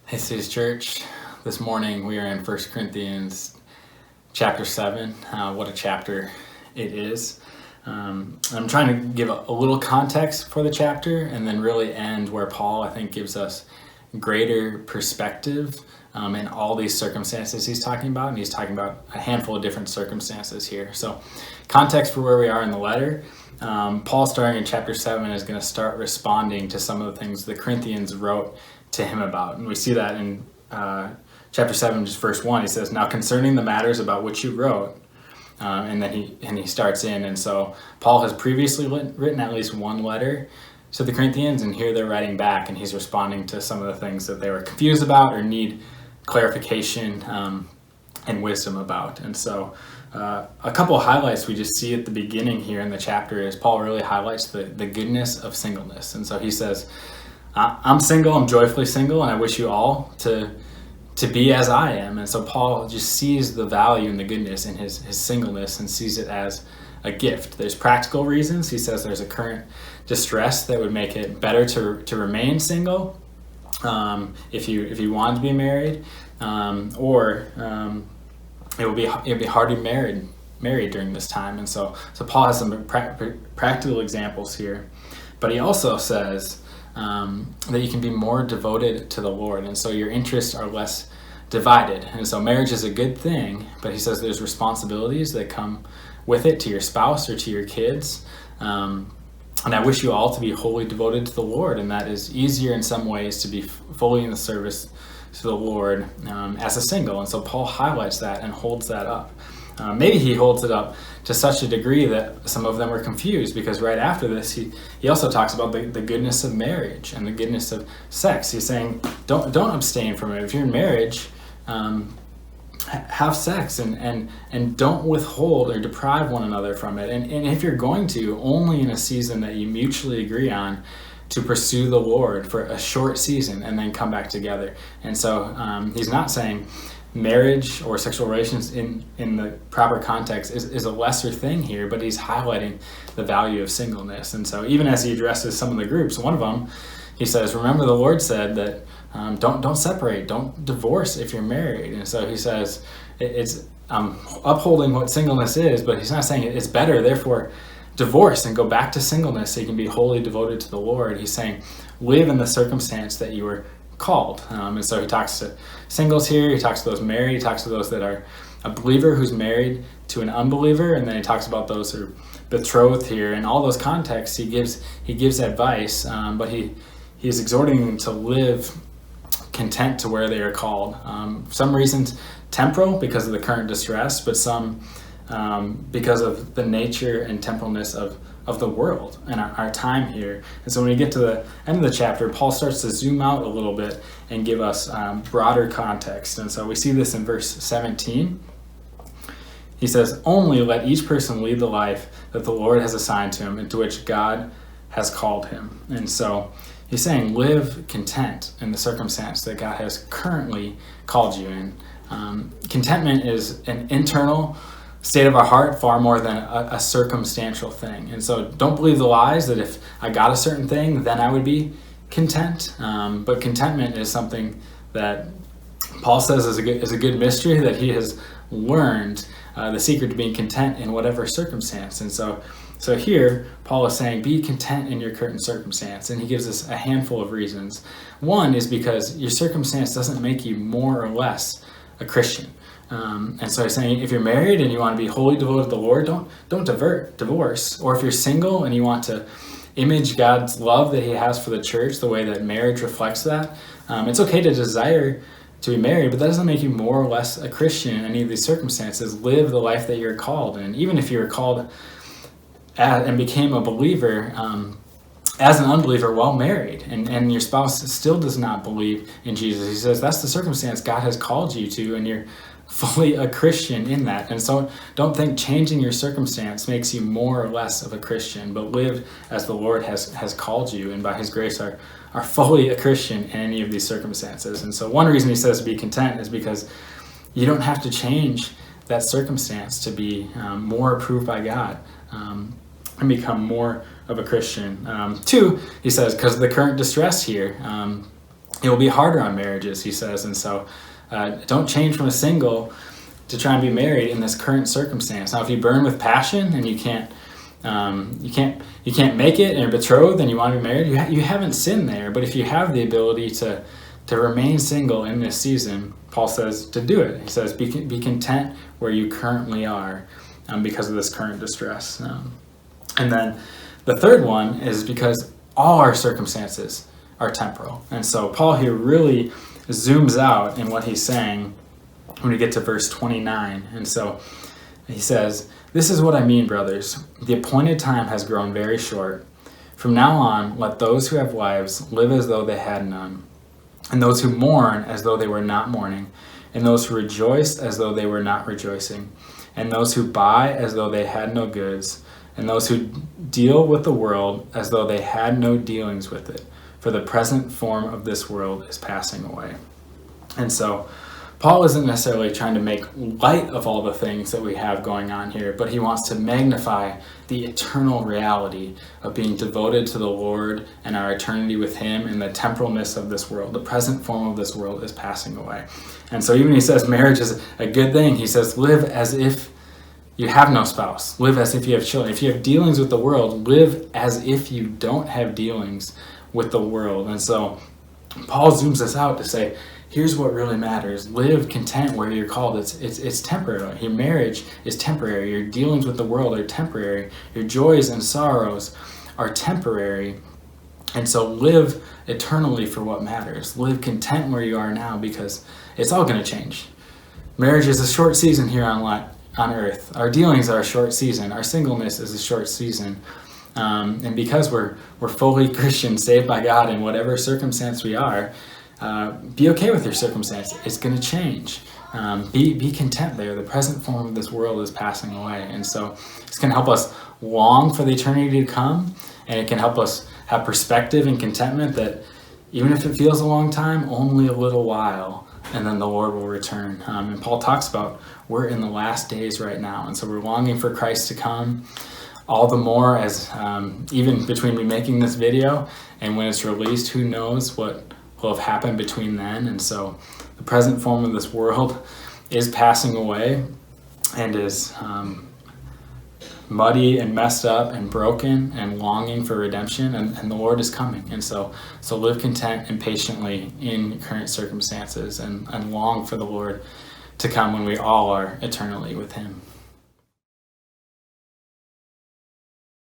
Hey, Cities Church. This morning we are in 1 Corinthians chapter 7. What a chapter it is. I'm trying to give a little context for the chapter and then really end where Paul, I think, gives us greater perspective in all these circumstances he's talking about. And he's talking about a handful of different circumstances here. So context for where we are in the letter. Paul, starting in chapter 7, is going to start responding to some of the things the Corinthians wrote to him about. And we see that in chapter 7, just verse 1. He says, "Now concerning the matters about which you wrote," and then he starts in. And so Paul has previously written at least one letter to the Corinthians, and here they're writing back, and he's responding to some of the things that they were confused about or need clarification and wisdom about. And so a couple of highlights we just see at the beginning here in the chapter is Paul really highlights the goodness of singleness. And so he says, I'm single, I'm joyfully single, and I wish you all to be as I am. And so Paul just sees the value and the goodness in his singleness and sees it as a gift. There's practical reasons. He says there's a current distress that would make it better to remain single if you want to be married, or it would be hard to be married during this time. And so Paul has some practical examples here, but he also says that you can be more devoted to the Lord, and so your interests are less divided. And so marriage is a good thing, but he says there's responsibilities that come with it to your spouse or to your kids. And I wish you all to be wholly devoted to the Lord, and that is easier in some ways to be fully in the service to the Lord as a single. And so Paul highlights that and holds that up. Maybe he holds it up to such a degree that some of them were confused, because right after this he also talks about the goodness of marriage and the goodness of sex. He's saying don't abstain from it. If you're in marriage, have sex and don't withhold or deprive one another from it. And if you're going to, only in a season that you mutually agree on, to pursue the Lord for a short season and then come back together. And so he's not saying marriage or sexual relations in the proper context is a lesser thing here, but he's highlighting the value of singleness. And so even as he addresses some of the groups, one of them, he says, remember the Lord said that don't separate, don't divorce if you're married. And so he says it's upholding what singleness is, but he's not saying it's better, therefore divorce and go back to singleness so you can be wholly devoted to the Lord. He's saying live in the circumstance that you were called. And so he talks to singles here, he talks to those married, he talks to those that are a believer who's married to an unbeliever, and then he talks about those who are betrothed here. In all those contexts, he gives advice, but he's exhorting them to live content to where they are called. Some reasons temporal because of the current distress, but some because of the nature and temporalness of the world and our time here. And so when we get to the end of the chapter, Paul starts to zoom out a little bit and give us broader context. And so we see this in verse 17. He says, only let each person lead the life that the Lord has assigned to him and to which God has called him. And so he's saying live content in the circumstance that God has currently called you in. Contentment is an internal state of our heart far more than a circumstantial thing. And so don't believe the lies that if I got a certain thing, then I would be content. But contentment is something that Paul says is a good mystery that he has learned, the secret to being content in whatever circumstance. And so here Paul is saying be content in your current circumstance, and he gives us a handful of reasons. One is because your circumstance doesn't make you more or less a Christian. And so he's saying if you're married and you want to be wholly devoted to the Lord, don't divorce. Or if you're single and you want to image God's love that he has for the church, the way that marriage reflects that, it's okay to desire to be married, but that doesn't make you more or less a Christian in any of these circumstances. Live the life that you're called in. Even if you were called and became a believer as an unbeliever while married, and your spouse still does not believe in Jesus, he says that's the circumstance God has called you to, and you're fully a Christian in that. And so don't think changing your circumstance makes you more or less of a Christian, but live as the Lord has called you, and by his grace are fully a Christian in any of these circumstances. And so one reason he says to be content is because you don't have to change that circumstance to be more approved by God and become more of a Christian. Two, he says, because of the current distress here, it will be harder on marriages, he says. And so don't change from a single to try and be married in this current circumstance. Now, if you burn with passion and you can't make it and you're betrothed and you want to be married, you haven't sinned there. But if you have the ability to remain single in this season, Paul says to do it. He says, be content where you currently are because of this current distress. And then the third one is because all our circumstances are temporal. And so Paul here really zooms out in what he's saying when we get to verse 29. And so he says, "This is what I mean, brothers. The appointed time has grown very short. From now on, let those who have wives live as though they had none, and those who mourn as though they were not mourning, and those who rejoice as though they were not rejoicing, and those who buy as though they had no goods, and those who deal with the world as though they had no dealings with it. For the present form of this world is passing away." And so Paul isn't necessarily trying to make light of all the things that we have going on here, but he wants to magnify the eternal reality of being devoted to the Lord and our eternity with him in the temporalness of this world. The present form of this world is passing away. And so even he says marriage is a good thing, he says live as if you have no spouse. Live as if you have children. If you have dealings with the world, live as if you don't have dealings with the world. And so Paul zooms us out to say, here's what really matters. Live content where you're called. It's temporary. Your marriage is temporary. Your dealings with the world are temporary. Your joys and sorrows are temporary. And so live eternally for what matters. Live content where you are now, because it's all going to change. Marriage is a short season here on earth. Our dealings are a short season. Our singleness is a short season. And because we're fully Christian, saved by God in whatever circumstance we are, be okay with your circumstance. It's going to change. Be content there. The present form of this world is passing away. And so it's going to help us long for the eternity to come. And it can help us have perspective and contentment that even if it feels a long time, only a little while, and then the Lord will return. And Paul talks about we're in the last days right now. And so we're longing for Christ to come. All the more as even between me making this video and when it's released, who knows what will have happened between then. And so the present form of this world is passing away and is muddy and messed up and broken and longing for redemption, and the Lord is coming. And so live content and patiently in current circumstances and long for the Lord to come when we all are eternally with him.